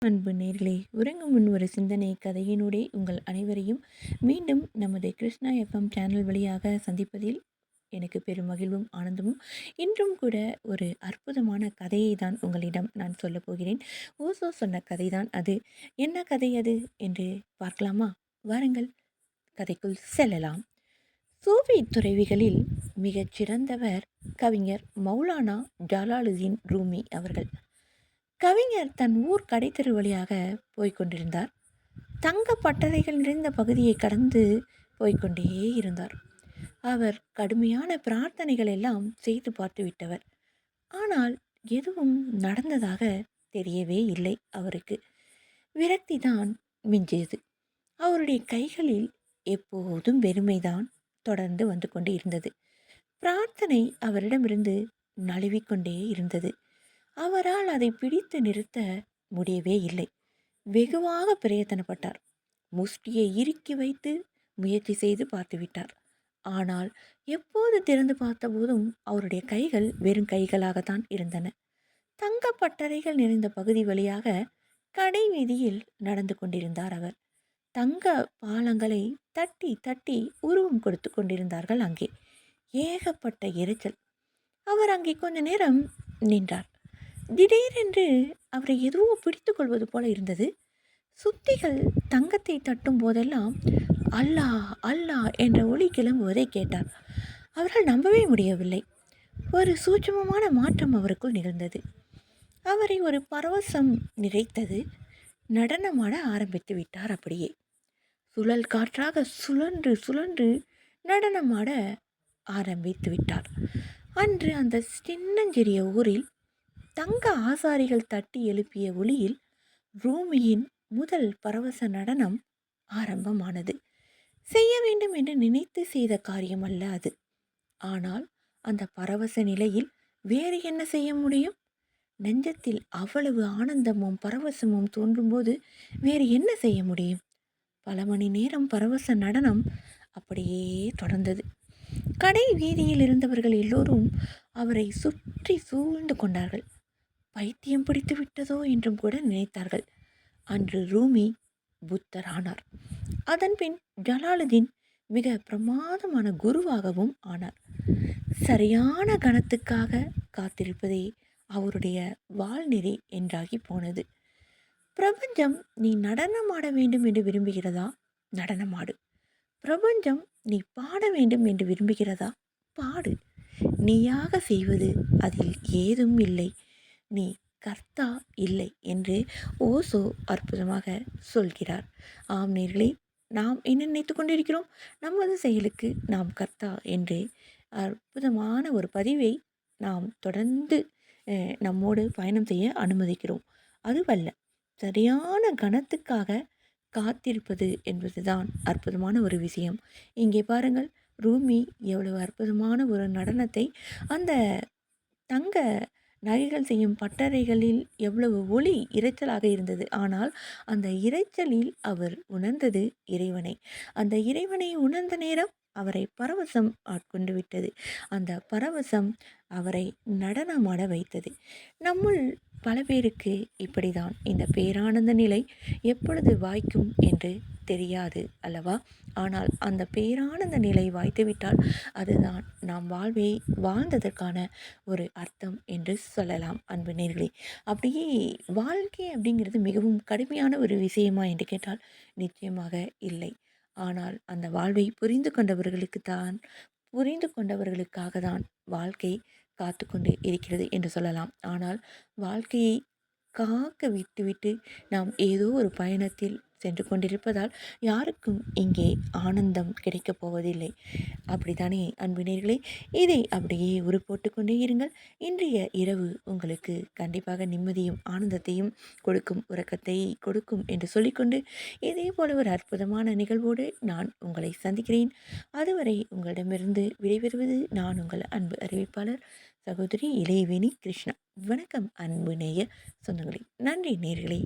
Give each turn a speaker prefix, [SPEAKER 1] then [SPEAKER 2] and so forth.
[SPEAKER 1] அன்பு நேர்களே, உறங்கும் முன் ஒரு சிந்தனை கதையினூடே உங்கள் அனைவரையும் மீண்டும் நமது கிருஷ்ணா எஃப்எம் சேனல் வழியாக சந்திப்பதில் எனக்கு பெரும் மகிழ்வும் ஆனந்தமும். இன்றும் கூட ஒரு அற்புதமான கதையை தான் உங்களிடம் நான் சொல்லப் போகிறேன். ஓசோ சொன்ன கதை தான் அது. என்ன கதை அது என்று பார்க்கலாமா? வாருங்கள், கதைக்குள் செல்லலாம். சூஃபி துறவிகளில் மிகச் சிறந்தவர் கவிஞர் மௌலானா ஜலாலுதீன் ரூமி அவர்கள். கவிஞர் தன் ஊர் கடைத்தெரு வழியாக போய்கொண்டிருந்தார். தங்க பட்டறைகள் நிறைந்த பகுதியை கடந்து போய்கொண்டே இருந்தார். அவர் கடுமையான பிரார்த்தனைகள் எல்லாம் செய்து பார்த்து விட்டவர். ஆனால் எதுவும் நடந்ததாக தெரியவே இல்லை. அவருக்கு விரக்தி தான் மிஞ்சியது. அவருடைய கைகளில் எப்போதும் வெறுமைதான் தொடர்ந்து வந்து கொண்டு இருந்தது. பிரார்த்தனை அவரிடமிருந்து நழுவிக்கொண்டே இருந்தது. அவரால் அதை பிடித்து நிறுத்த முடியவே இல்லை. வெகுவாக பிரயத்தனப்பட்டார். முஷ்டியை இறுக்கி வைத்து முயற்சி செய்து பார்த்துவிட்டார். ஆனால் எப்போது திறந்து பார்த்தபோதும் அவருடைய கைகள் வெறும் கைகளாகத்தான் இருந்தன. தங்க பட்டறைகள் நிறைந்த பகுதி வழியாக கடை வீதியில் நடந்து கொண்டிருந்தார் அவர். தங்க பாலங்களை தட்டி தட்டி உருவம் கொடுத்து கொண்டிருந்தார்கள். அங்கே ஏகப்பட்ட இரைச்சல். அவர் அங்கே கொஞ்ச நேரம் நின்றார். திடீரென்று அவரை எதுவோ பிடித்து கொள்வது போல இருந்தது. சுத்திகள் தங்கத்தை தட்டும் போதெல்லாம் அல்லாஹ் அல்லாஹ் என்ற ஒலி கிளம்புவதை கேட்டார். அவரால் நம்பவே முடியவில்லை. ஒரு சூட்சமமான மாற்றம் அவருக்குள் நிகழ்ந்தது. அவரை ஒரு பரவசம் நிறைத்தது. நடனமாட ஆரம்பித்து விட்டார். அப்படியே சுழல் காற்றாக சுழன்று சுழன்று நடனமாட ஆரம்பித்து விட்டார். அன்று அந்த சின்னஞ்சிறிய ஊரில் தங்க ஆசாரிகள் தட்டி எழுப்பிய ஒளியில் ரூமியின் முதல் பரவச நடனம் ஆரம்பமானது. செய்ய வேண்டும் என்று நினைத்து செய்த காரியம் அல்ல அது. ஆனால் அந்த பரவச நிலையில் வேறு என்ன செய்ய முடியும்? நெஞ்சத்தில் அவ்வளவு ஆனந்தமும் பரவசமும் தோன்றும்போது வேறு என்ன செய்ய முடியும்? பல மணி நேரம் பரவச நடனம் அப்படியே தொடர்ந்தது. கடை வீதியில் இருந்தவர்கள் எல்லோரும் அவரை சுற்றி சூழ்ந்து கொண்டார்கள். பைத்தியம் பிடித்து விட்டதோ என்றும் கூட நினைத்தார்கள். அன்று ரூமி புத்தரானார். அதன்பின் ஜலாலுதீன் மிக பிரமாதமான குருவாகவும் ஆனார். சரியான கணத்துக்காக காத்திருப்பதே அவருடைய வாழ்நெறி என்றாகி போனது. பிரபஞ்சம் நீ நடனமாட வேண்டும் என்று விரும்புகிறதா? நடனமாடு. பிரபஞ்சம் நீ பாட வேண்டும் என்று விரும்புகிறதா? பாடு. நீயாக செய்வது அதில் ஏதும் இல்லை. நீ கர்த்தா இல்லை என்று ஓசோ அற்புதமாக சொல்கிறார். ஆம் நேர்களே, நாம் என்ன நினைத்து கொண்டிருக்கிறோம்? நமது செயலுக்கு நாம் கர்த்தா என்று அற்புதமான ஒரு பதிவை நாம் தொடர்ந்து நம்மோடு பயணம் செய்ய அனுமதிக்கிறோம். அதுவல்ல, சரியான கணத்துக்காக காத்திருப்பது என்பதுதான் அற்புதமான ஒரு விஷயம். இங்கே பாருங்கள், ரூமி எவ்வளவு அற்புதமான ஒரு நடனத்தை அந்த தங்க நகைகள் செய்யும் பட்டறைகளில் எவ்வளவு ஒளி இரைச்சலாக இருந்தது. ஆனால் அந்த இரைச்சலில் அவர் உணர்ந்தது இறைவனை. அந்த இறைவனை உணர்ந்த நேரம் அவரை பரவசம் ஆட்கொண்டு விட்டது. அந்த பரவசம் அவரை நடனமாட வைத்தது. நம்முள் பல பேருக்கு இப்படிதான். இந்த பேரானந்த நிலை எப்பொழுது வாய்க்கும் என்று தெரியாது அல்லவா? ஆனால் அந்த பேரானந்த நிலை வாய்த்துவிட்டால் அதுதான் நாம் வாழ்வை வாழ்ந்ததற்கான ஒரு அர்த்தம் என்று சொல்லலாம். அன்பு நேர்களே, அப்படியே வாழ்க்கை அப்படிங்கிறது மிகவும் கடுமையான ஒரு விஷயமா என்று கேட்டால் நிச்சயமாக இல்லை. ஆனால் அந்த வாழ்வை புரிந்து கொண்டவர்களுக்காக தான் வாழ்க்கை காத்து கொண்டு இருக்கிறது என்று சொல்லலாம். ஆனால் வாழ்க்கையை காக்க விட்டுவிட்டு நாம் ஏதோ ஒரு பயணத்தில் சென்று கொண்டிருப்பதால் யாருக்கும் இங்கே ஆனந்தம் கிடைக்கப் போவதில்லை. அப்படித்தானே அன்பினர்களே? இதை அப்படியே உரு போட்டுக்கொண்டே இருங்கள். இன்றைய இரவு உங்களுக்கு கண்டிப்பாக நிம்மதியும் ஆனந்தத்தையும் கொடுக்கும், உறக்கத்தை கொடுக்கும் என்று சொல்லிக்கொண்டு இதே போல ஒரு அற்புதமான நிகழ்வோடு நான் உங்களை சந்திக்கிறேன். அதுவரை உங்களிடமிருந்து விடைபெறுவது நான் உங்கள் அன்பு அறிவிப்பாளர் சகோதரி இளையவேணி கிருஷ்ணா. வணக்கம் அன்பு நேய சொந்தங்களே. நன்றி நேர்களே.